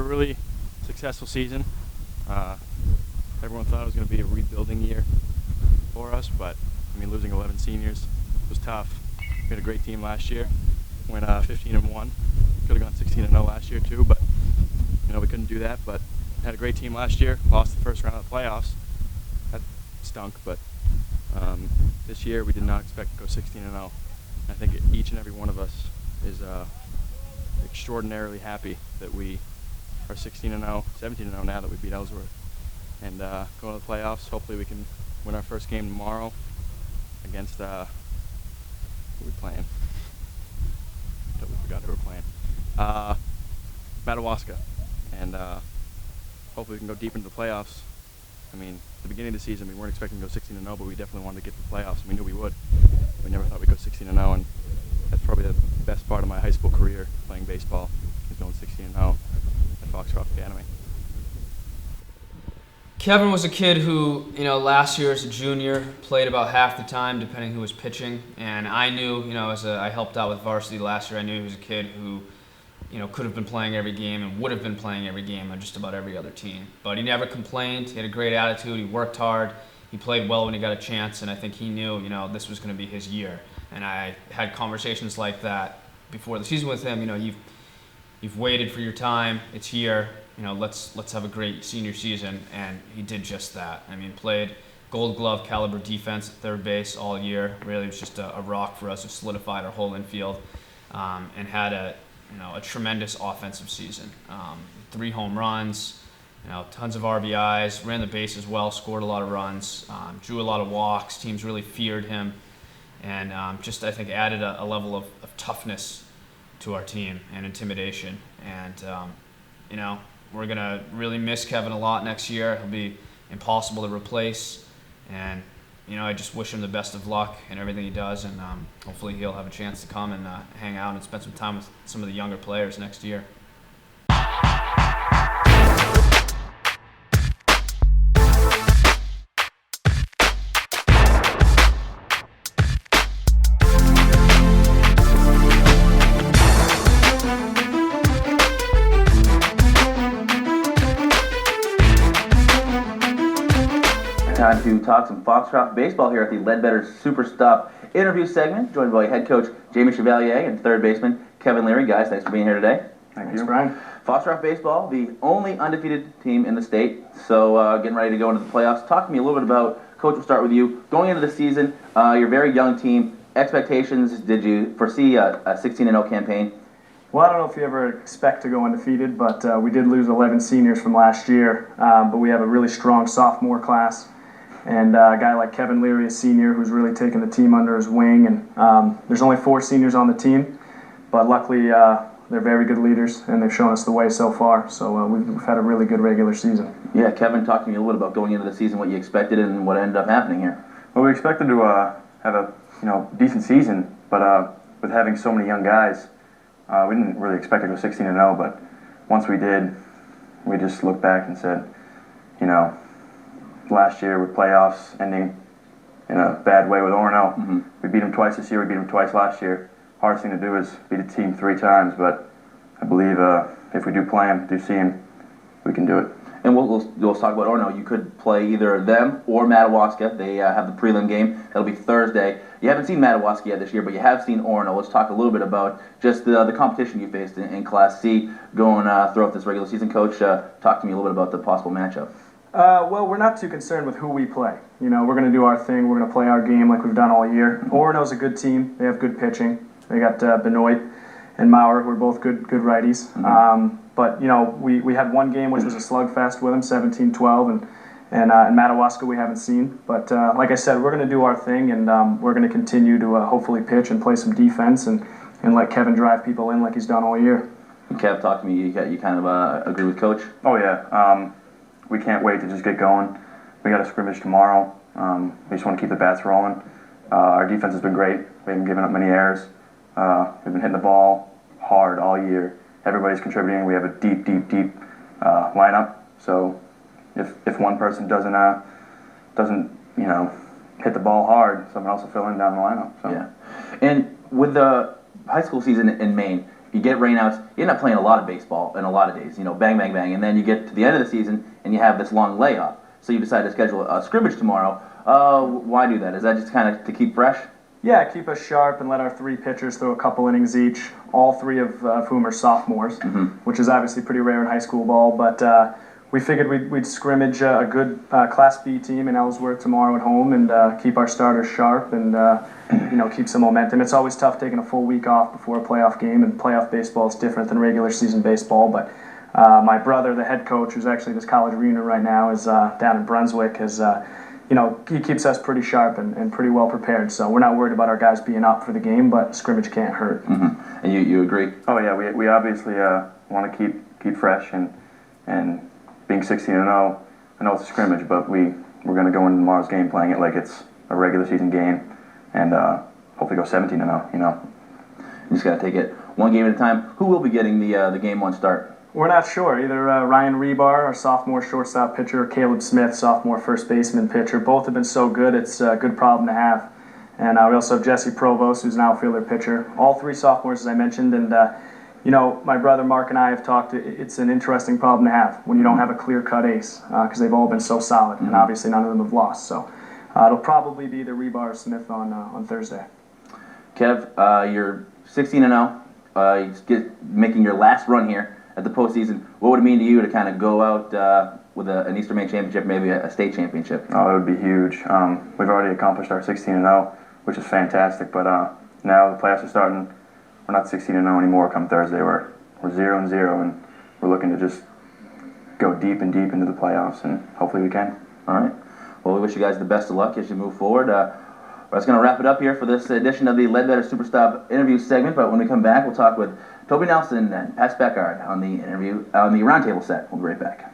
really successful season. Everyone thought it was going to be a rebuilding year for us, but I mean, losing 11 seniors was tough. We had a great team last year. Went 15-1. Could have gone 16-0 last year too, but we couldn't do that. But had a great team last year. Lost the first round of the playoffs. That stunk, but this year we did not expect to go 16-0. I think each and every one of us is extraordinarily happy that we are 16-0, 17-0 now that we beat Ellsworth, and going to the playoffs. Hopefully we can win our first game tomorrow against who are we playing? Totally forgot who we're playing. Madawaska, and hopefully we can go deep into the playoffs. I mean, at the beginning of the season we weren't expecting to go 16-0, but we definitely wanted to get to the playoffs, and we knew we would. We never thought we'd go 16-0, and that's probably the best part of my high school career, playing baseball, is going 16-0 at Foxcroft Academy. Kevin was a kid who, last year as a junior, played about half the time, depending who was pitching. And I knew, I helped out with varsity last year, I knew he was a kid who, could have been playing every game and would have been playing every game on just about every other team. But he never complained. He had a great attitude. He worked hard. He played well when he got a chance. And I think he knew, this was going to be his year. And I had conversations like that before the season with him. You've waited for your time. It's here. Let's have a great senior season, and he did just that. I mean, played Gold Glove caliber defense at third base all year. Really was just a rock for us. It solidified our whole infield, and had a tremendous offensive season. 3 home runs, tons of RBIs, ran the bases well, scored a lot of runs, drew a lot of walks. Teams really feared him, and I think added a level of toughness to our team and intimidation. And we're going to really miss Kevin a lot next year. He'll be impossible to replace. And, I just wish him the best of luck in everything he does. And hopefully he'll have a chance to come and hang out and spend some time with some of the younger players next year. Time to talk some Foxcroft baseball here at the Ledbetter Super Stop interview segment, joined by head coach Jamie Chevalier and third baseman Kevin Leary. Guys, thanks for being here today. Thanks, Brian. Foxcroft baseball, the only undefeated team in the state, so getting ready to go into the playoffs. Talk to me a little bit about, Coach, we'll start with you. Going into the season, your very young team, expectations, did you foresee a 16-0 campaign? Well, I don't know if you ever expect to go undefeated, but we did lose 11 seniors from last year, but we have a really strong sophomore class. And a guy like Kevin Leary, a senior, who's really taken the team under his wing. And there's only 4 seniors on the team, but luckily they're very good leaders, and they've shown us the way so far. So we've had a really good regular season. Yeah, Kevin, talk to me a little bit about going into the season, what you expected and what ended up happening here. Well, we expected to have a decent season, but with having so many young guys, we didn't really expect to go 16-0. But once we did, we just looked back and said, last year with playoffs ending in a bad way with Orono. Mm-hmm. We beat them twice this year, we beat them twice last year. Hardest thing to do is beat a team 3 times, but I believe if we do play them, do see them, we can do it. And we'll talk about Orono. You could play either them or Madawaska. They have the prelim game. That'll be Thursday. You haven't seen Madawaska yet this year, but you have seen Orono. Let's talk a little bit about just the competition you faced in Class C going throughout this regular season. Coach, talk to me a little bit about the possible matchup. Well, we're not too concerned with who we play. We're going to do our thing. We're going to play our game like we've done all year. Orono's a good team. They have good pitching. They got Benoit and Maurer, who are both good righties. Mm-hmm. But we had one game which was a slugfest with them, 17-12, and in Madawaska we haven't seen. But like I said, we're going to do our thing, and we're going to continue to hopefully pitch and play some defense and let Kevin drive people in like he's done all year. Kev, talk to me. You kind of agree with Coach? Oh yeah. We can't wait to just get going. We got a scrimmage tomorrow. We just want to keep the bats rolling. Our defense has been great. We haven't given up many errors. We've been hitting the ball hard all year. Everybody's contributing. We have a deep lineup. So if one person doesn't hit the ball hard, someone else will fill in down the lineup. So. Yeah. And with the high school season in Maine, you get rainouts, you end up playing a lot of baseball in a lot of days, bang, bang, bang, and then you get to the end of the season and you have this long layoff. So you decide to schedule a scrimmage tomorrow. Why do that? Is that just kind of to keep fresh? Yeah, keep us sharp and let our 3 pitchers throw a couple innings each, all 3 of whom are sophomores, which is obviously pretty rare in high school ball. But we figured we'd scrimmage a good Class B team in Ellsworth tomorrow at home and keep our starters sharp and keep some momentum. It's always tough taking a full week off before a playoff game, and playoff baseball is different than regular season baseball. But my brother, the head coach, who's actually this college reunion right now, is down in Brunswick, has he keeps us pretty sharp and pretty well prepared. So we're not worried about our guys being up for the game, but scrimmage can't hurt. And you agree? Oh yeah, we obviously want to keep fresh and being 16-0. I know it's a scrimmage, but we're going to go into tomorrow's game playing it like it's a regular season game, and hopefully go 17-0. You just got to take it one game at a time. Who will be getting the game 1 start? We're not sure. Either Ryan Rebar, our sophomore shortstop pitcher, or Caleb Smith, sophomore first baseman pitcher. Both have been so good, it's a good problem to have. And we also have Jesse Provost, who's an outfielder pitcher. All 3 sophomores, as I mentioned. And, my brother Mark and I have talked. It's an interesting problem to have when you don't have a clear-cut ace, because they've all been so solid. And obviously none of them have lost. So it'll probably be either Rebar or Smith on Thursday. Kev, you're 16-0. Making your last run here at the postseason. What would it mean to you to kind of go out with an Eastern Maine championship, maybe a state championship? Oh, it would be huge. We've already accomplished our 16-0, which is fantastic. But now the playoffs are starting. We're not 16-0 anymore. Come Thursday, we're 0-0, and we're looking to just go deep and deep into the playoffs, and hopefully we can. All right. Well, we wish you guys the best of luck as you move forward. That's going to wrap it up here for this edition of the Ledbetter Superstop interview segment. But when we come back, we'll talk with Toby Nelson and Pat Speckard on the roundtable set. We'll be right back.